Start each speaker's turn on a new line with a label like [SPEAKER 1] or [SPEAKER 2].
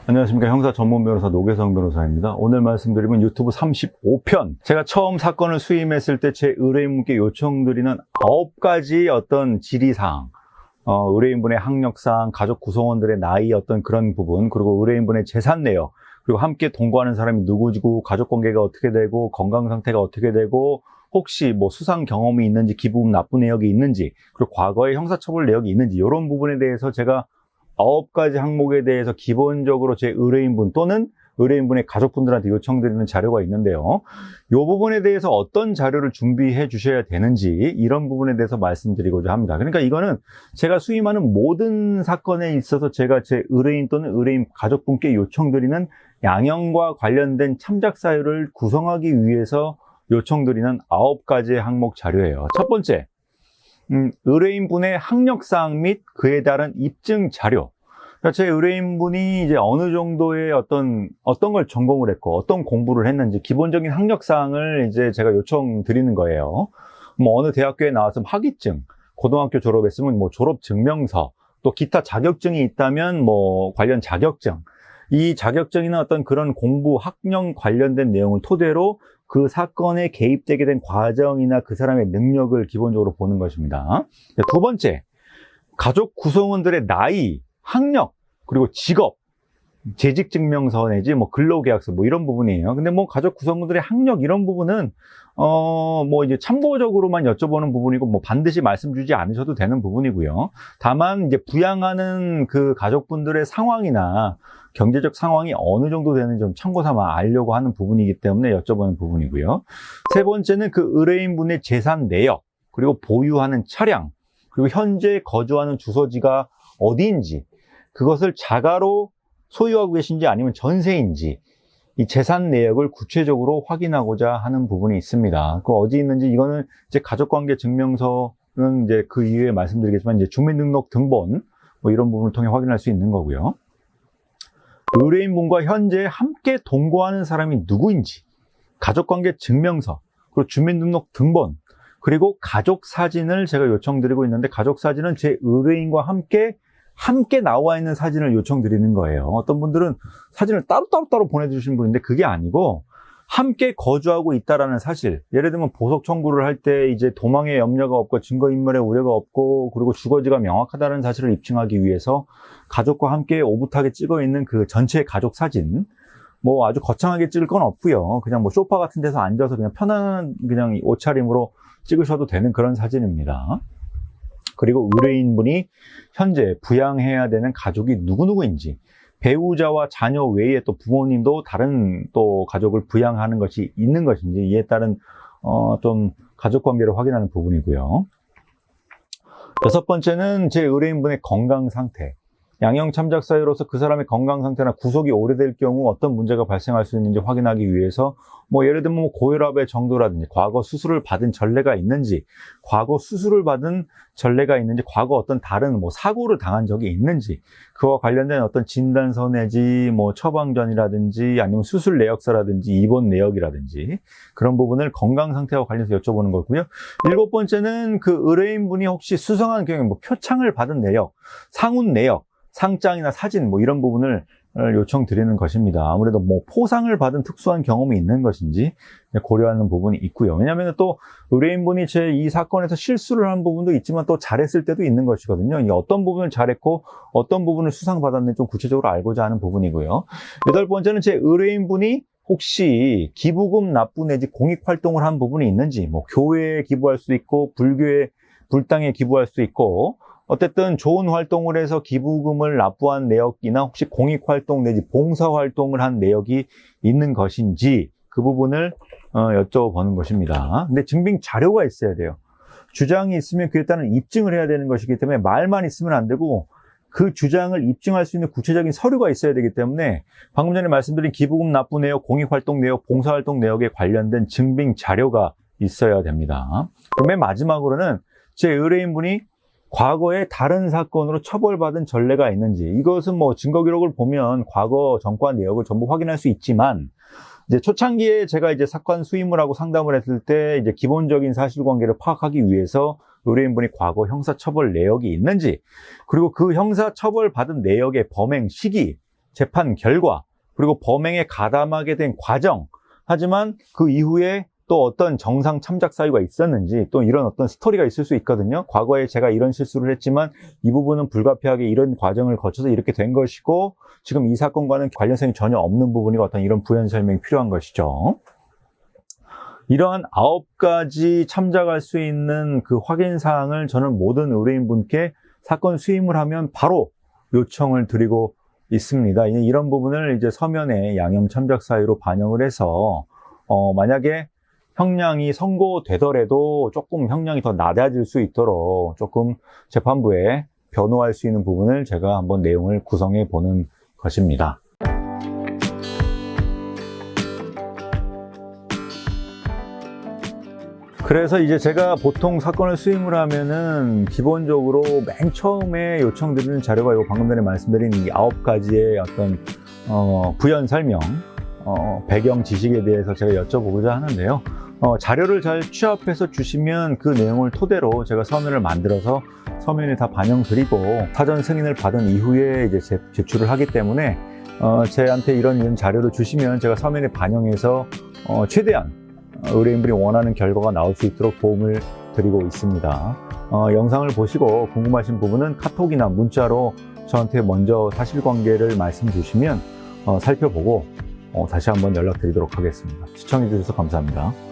[SPEAKER 1] 안녕하십니까. 형사 전문 변호사 노계성 변호사입니다. 오늘 말씀드리면 유튜브 35편. 제가 처음 사건을 수임했을 때 제 의뢰인분께 요청드리는 9가지 어떤 질의사항, 의뢰인분의 학력사항, 가족 구성원들의 나이 어떤 그런 부분, 그리고 의뢰인분의 재산 내역, 그리고 함께 동거하는 사람이 누구지고, 가족관계가 어떻게 되고, 건강상태가 어떻게 되고, 혹시 뭐 수상 경험이 있는지, 기부금 납부 내역이 있는지, 그리고 과거의 형사처벌 내역이 있는지, 이런 부분에 대해서 제가 9가지 항목에 대해서 기본적으로 제 의뢰인분 또는 의뢰인분의 가족분들한테 요청드리는 자료가 있는데요. 이 부분에 대해서 어떤 자료를 준비해 주셔야 되는지 이런 부분에 대해서 말씀드리고자 합니다. 그러니까 이거는 제가 수임하는 모든 사건에 있어서 제가 제 의뢰인 또는 의뢰인 가족분께 요청드리는 양형과 관련된 참작 사유를 구성하기 위해서 요청드리는 9가지 항목 자료예요. 첫 번째, 의뢰인분의 학력사항 및 그에 따른 입증 자료. 그러니까 제 의뢰인분이 이제 어느 정도의 어떤 걸 전공을 했고, 어떤 공부를 했는지, 기본적인 학력사항을 이제 제가 요청드리는 거예요. 뭐 어느 대학교에 나왔으면 학위증, 고등학교 졸업했으면 뭐 졸업증명서, 또 기타 자격증이 있다면 뭐 관련 자격증, 이 자격증이나 어떤 그런 공부, 학력 관련된 내용을 토대로 그 사건에 개입되게 된 과정이나 그 사람의 능력을 기본적으로 보는 것입니다. 두 번째, 가족 구성원들의 나이, 학력, 그리고 직업, 재직증명서 내지 뭐 근로계약서 뭐 이런 부분이에요. 근데 뭐 가족 구성원들의 학력 이런 부분은 뭐 이제 참고적으로만 여쭤보는 부분이고 뭐 반드시 말씀 주지 않으셔도 되는 부분이고요. 다만 이제 부양하는 그 가족분들의 상황이나 경제적 상황이 어느 정도 되는지 좀 참고 삼아 알려고 하는 부분이기 때문에 여쭤보는 부분이고요. 세 번째는 그 의뢰인분의 재산 내역, 그리고 보유하는 차량, 그리고 현재 거주하는 주소지가 어디인지, 그것을 자가로 소유하고 계신지 아니면 전세인지, 이 재산 내역을 구체적으로 확인하고자 하는 부분이 있습니다. 그 어디 있는지 이거는 이제 가족관계 증명서는 이제 그 이후에 말씀드리겠지만 이제 주민등록 등본 뭐 이런 부분을 통해 확인할 수 있는 거고요. 의뢰인분과 현재 함께 동거하는 사람이 누구인지, 가족관계 증명서, 그리고 주민등록 등본, 그리고 가족 사진을 제가 요청드리고 있는데, 가족 사진은 제 의뢰인과 함께 나와 있는 사진을 요청드리는 거예요. 어떤 분들은 사진을 따로 보내주신 분인데 그게 아니고 함께 거주하고 있다라는 사실. 예를 들면 보석 청구를 할 때 이제 도망의 염려가 없고 증거인멸의 우려가 없고 그리고 주거지가 명확하다는 사실을 입증하기 위해서 가족과 함께 오붓하게 찍어 있는 그 전체 가족 사진. 뭐 아주 거창하게 찍을 건 없고요. 그냥 뭐 소파 같은 데서 앉아서 그냥 편안한 그냥 옷차림으로 찍으셔도 되는 그런 사진입니다. 그리고 의뢰인분이 현재 부양해야 되는 가족이 누구인지, 배우자와 자녀 외에 또 부모님도 다른 또 가족을 부양하는 것이 있는 것인지, 이에 따른 좀 가족 관계를 확인하는 부분이고요. 여섯 번째는 제 의뢰인분의 건강 상태. 양형 참작 사유로서 그 사람의 건강 상태나 구속이 오래될 경우 어떤 문제가 발생할 수 있는지 확인하기 위해서 뭐 예를 들면 뭐 고혈압의 정도라든지 과거 수술을 받은 전례가 있는지, 과거 어떤 다른 뭐 사고를 당한 적이 있는지, 그와 관련된 어떤 진단서 내지 뭐 처방전이라든지 아니면 수술 내역서라든지 입원 내역이라든지 그런 부분을 건강 상태와 관련해서 여쭤보는 거고요. 일곱 번째는 그 의뢰인분이 혹시 수상한 경우에 뭐 표창을 받은 내역, 상훈 내역, 상장이나 사진 뭐 이런 부분을 요청드리는 것입니다. 아무래도 뭐 포상을 받은 특수한 경험이 있는 것인지 고려하는 부분이 있고요. 왜냐하면 또 의뢰인분이 제 이 사건에서 실수를 한 부분도 있지만 또 잘했을 때도 있는 것이거든요. 이게 어떤 부분을 잘했고 어떤 부분을 수상받았는지 좀 구체적으로 알고자 하는 부분이고요. 여덟 번째는 제 의뢰인분이 혹시 기부금 납부 내지 공익활동을 한 부분이 있는지, 뭐 교회에 기부할 수 있고 불당에 기부할 수 있고 어쨌든 좋은 활동을 해서 기부금을 납부한 내역이나 혹시 공익활동 내지 봉사활동을 한 내역이 있는 것인지 그 부분을 여쭤보는 것입니다. 근데 증빙 자료가 있어야 돼요. 주장이 있으면 그에 따른 입증을 해야 되는 것이기 때문에 말만 있으면 안 되고 그 주장을 입증할 수 있는 구체적인 서류가 있어야 되기 때문에 방금 전에 말씀드린 기부금 납부 내역, 공익활동 내역, 봉사활동 내역에 관련된 증빙 자료가 있어야 됩니다. 그럼 맨 마지막으로는 제 의뢰인분이 과거에 다른 사건으로 처벌받은 전례가 있는지, 이것은 뭐 증거 기록을 보면 과거 전과 내역을 전부 확인할 수 있지만 이제 초창기에 제가 이제 사건 수임을 하고 상담을 했을 때 이제 기본적인 사실관계를 파악하기 위해서 의뢰인분이 과거 형사처벌 내역이 있는지, 그리고 그 형사처벌 받은 내역의 범행 시기, 재판 결과, 그리고 범행에 가담하게 된 과정, 하지만 그 이후에 또 어떤 정상 참작 사유가 있었는지, 또 이런 어떤 스토리가 있을 수 있거든요. 과거에 제가 이런 실수를 했지만 이 부분은 불가피하게 이런 과정을 거쳐서 이렇게 된 것이고, 지금 이 사건과는 관련성이 전혀 없는 부분이고, 어떤 이런 부연 설명이 필요한 것이죠. 이러한 9가지 참작할 수 있는 그 확인 사항을 저는 모든 의뢰인분께 사건 수임을 하면 바로 요청을 드리고 있습니다. 이런 부분을 이제 서면에 양형 참작 사유로 반영을 해서 만약에 형량이 선고되더라도 조금 형량이 더 낮아질 수 있도록 조금 재판부에 변호할 수 있는 부분을 제가 한번 내용을 구성해 보는 것입니다. 그래서 이제 제가 보통 사건을 수임을 하면은 기본적으로 맨 처음에 요청드리는 자료가 요 방금 전에 말씀드린 이 9가지의 어떤 부연 설명, 배경 지식에 대해서 제가 여쭤보고자 하는데요. 자료를 잘 취합해서 주시면 그 내용을 토대로 제가 서면을 만들어서 서면에 다 반영드리고 사전 승인을 받은 이후에 이제 제출을 하기 때문에 저한테 이런 자료를 주시면 제가 서면에 반영해서 최대한 의뢰인분이 원하는 결과가 나올 수 있도록 도움을 드리고 있습니다. 영상을 보시고 궁금하신 부분은 카톡이나 문자로 저한테 먼저 사실관계를 말씀 주시면 살펴보고 다시 한번 연락드리도록 하겠습니다. 시청해 주셔서 감사합니다.